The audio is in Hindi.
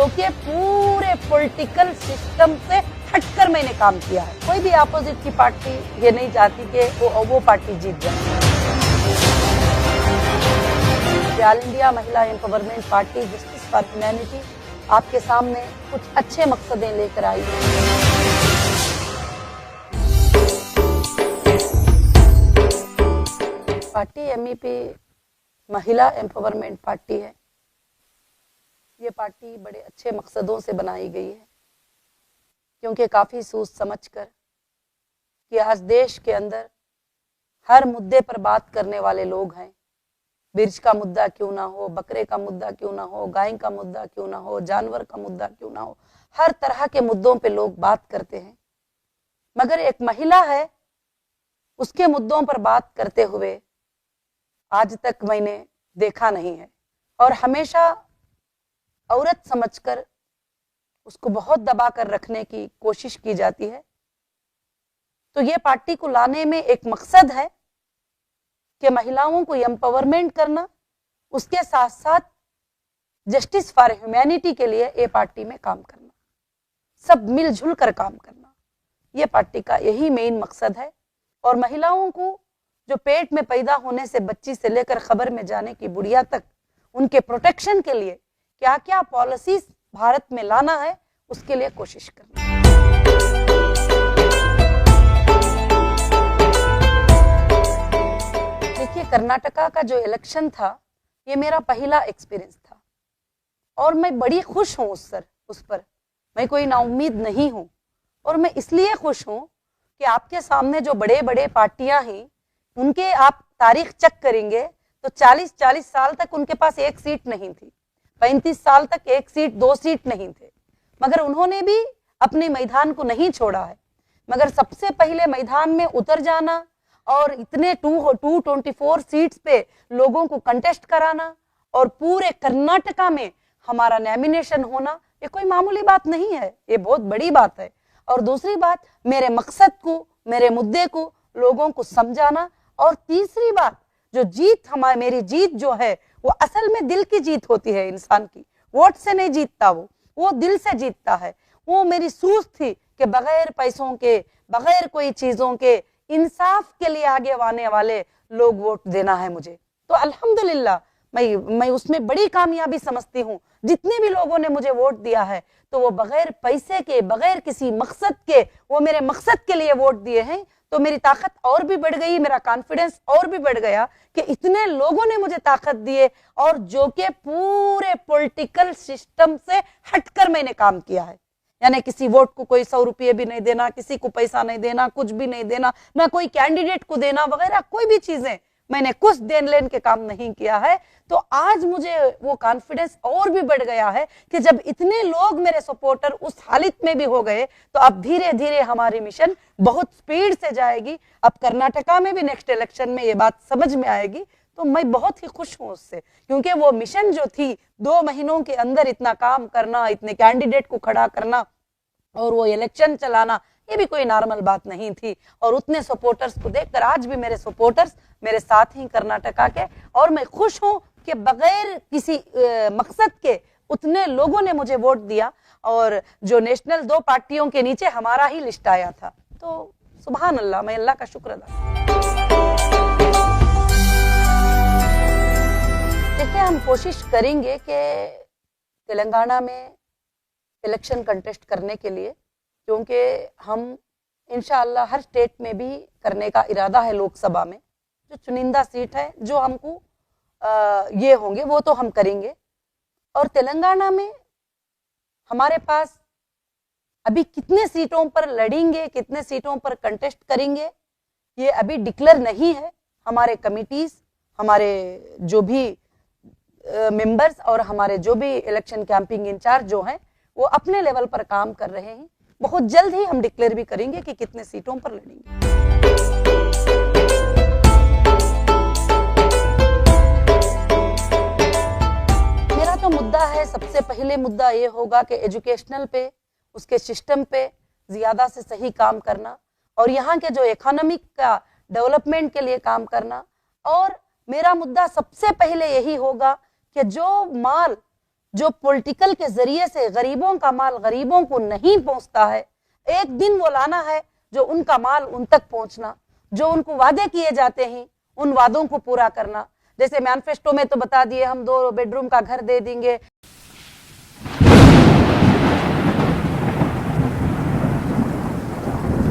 जो कि पूरे पॉलिटिकल सिस्टम से हटकर मैंने काम किया है। कोई भी अपोजिट की पार्टी ये नहीं चाहती कि वो पार्टी जीत जाए। ऑल इंडिया महिला empowerment party justice for humanity आपके सामने कुछ अच्छे मकसदें लेकर आई है। पार्टी एमईपी महिला एम्पावरमेंट पार्टी है। ये पार्टी बड़े अच्छे मकसदों से बनाई गई है, क्योंकि काफ़ी सोच समझकर कि आज देश के अंदर हर मुद्दे पर बात करने वाले लोग हैं। बिरज का मुद्दा क्यों ना हो, बकरे का मुद्दा क्यों ना हो, गाय का मुद्दा क्यों ना हो, जानवर का मुद्दा क्यों ना हो, हर तरह के मुद्दों पे लोग बात करते हैं। मगर एक महिला है, उसके मुद्दों पर बात करते हुए आज तक मैंने देखा नहीं है। और हमेशा औरत समझकर उसको बहुत दबा कर रखने की कोशिश की जाती है। तो ये पार्टी को लाने में एक मकसद है कि महिलाओं को एम्पावरमेंट करना, उसके साथ साथ जस्टिस फॉर ह्यूमैनिटी के लिए ये पार्टी में काम करना, सब मिलजुल कर काम करना, ये पार्टी का यही मेन मकसद है। और महिलाओं को जो पेट में पैदा होने से बच्ची से लेकर खबर में जाने की बुढ़िया तक, उनके प्रोटेक्शन के लिए क्या क्या पॉलिसीज भारत में लाना है, उसके लिए कोशिश करना। देखिए, कर्नाटका का जो इलेक्शन था, ये मेरा पहला एक्सपीरियंस था और मैं बड़ी खुश हूँ उस पर। मैं कोई नाउम्मीद नहीं हूँ और मैं इसलिए खुश हूँ कि आपके सामने जो बड़े बड़े पार्टियां हैं, उनके आप तारीख चेक करेंगे तो 40-40 साल तक उनके पास एक सीट नहीं थी, 35 साल तक एक सीट 2 सीट नहीं थे, मगर उन्होंने भी अपने मैदान को नहीं छोड़ा है। मगर सबसे पहले मैदान में उतर जाना और इतने 224 सीट्स पे लोगों को कंटेस्ट कराना और पूरे कर्नाटका में हमारा नॉमिनेशन होना, ये कोई मामूली बात नहीं है, ये बहुत बड़ी बात है। और दूसरी बात, मेरे मकसद को, मेरे मुद्दे को लोगों को समझाना। और तीसरी बात, जो जीत मेरी जीत जो है, वो असल में दिल की जीत होती है इंसान की, वोट से नहीं जीतता, वो दिल से जीतता है। वो मेरी सूझ थी कि बगैर पैसों के, बगैर कोई चीजों के, इंसाफ के लिए आगे आने वाले लोग वोट देना है मुझे। तो अल्हम्दुलिल्लाह मैं उसमें बड़ी कामयाबी समझती हूँ। जितने भी लोगों ने मुझे वोट दिया है, तो वो बगैर पैसे के, बगैर किसी मकसद के, वो मेरे मकसद के लिए वोट दिए हैं। तो मेरी ताकत और भी बढ़ गई, मेरा कॉन्फिडेंस और भी बढ़ गया कि इतने लोगों ने मुझे ताकत दिए और जो कि पूरे पॉलिटिकल सिस्टम से हटकर मैंने काम किया है। यानी किसी वोट को कोई 100 रुपये भी नहीं देना, किसी को पैसा नहीं देना, कुछ भी नहीं देना, ना कोई कैंडिडेट को देना वगैरह, कोई भी चीजें मैंने कुछ देन लेन के काम नहीं किया है। तो आज मुझे वो कॉन्फिडेंस और भी बढ़ गया है कि जब इतने लोग मेरे सपोर्टर उस हालत में भी हो गए, तो अब धीरे धीरे हमारी मिशन बहुत स्पीड से जाएगी। अब कर्नाटका में भी नेक्स्ट इलेक्शन में ये बात समझ में आएगी। तो मैं बहुत ही खुश हूँ उससे, क्योंकि वो मिशन जो थी 2 महीनों के अंदर इतना काम करना, इतने कैंडिडेट को खड़ा करना और वो इलेक्शन चलाना, ये भी कोई नॉर्मल बात नहीं थी। और उतने सपोर्टर्स को देखकर आज भी मेरे सपोर्टर्स मेरे साथ ही कर्नाटका के, और मैं खुश हूं कि बगैर किसी मकसद के उतने लोगों ने मुझे वोट दिया। और जो नेशनल 2 पार्टियों के नीचे हमारा ही लिस्ट आया था, तो सुभान अल्लाह, मैं अल्लाह का शुक्र अदा। देखिए, हम कोशिश करेंगे कि तेलंगाना में इलेक्शन कंटेस्ट करने के लिए, क्योंकि हम इंशाअल्लाह हर स्टेट में भी करने का इरादा है। लोकसभा में जो चुनिंदा सीट है, जो हमको ये होंगे, वो तो हम करेंगे। और तेलंगाना में हमारे पास अभी कितने सीटों पर लड़ेंगे, कितने सीटों पर कंटेस्ट करेंगे, ये अभी डिक्लेयर नहीं है। हमारे कमिटीज, हमारे जो भी मेंबर्स और हमारे जो भी इलेक्शन कैंपिंग इंचार्ज जो हैं, वो अपने लेवल पर काम कर रहे हैं। बहुत जल्द ही हम डिक्लेयर भी करेंगे कि कितने सीटों पर लड़ेंगे। मेरा तो मुद्दा है, सबसे पहले मुद्दा ये होगा कि एजुकेशनल पे, उसके सिस्टम पे ज्यादा से सही काम करना, और यहाँ के जो इकोनॉमिक का डेवलपमेंट के लिए काम करना। और मेरा मुद्दा सबसे पहले यही होगा कि जो माल जो पॉलिटिकल के जरिए से गरीबों का माल गरीबों को नहीं पहुंचता है, एक दिन वो लाना है जो उनका माल उन तक पहुंचना, जो उनको वादे किए जाते हैं उन वादों को पूरा करना। जैसे मैनिफेस्टो में तो बता दिए हम 2 बेडरूम का घर दे देंगे,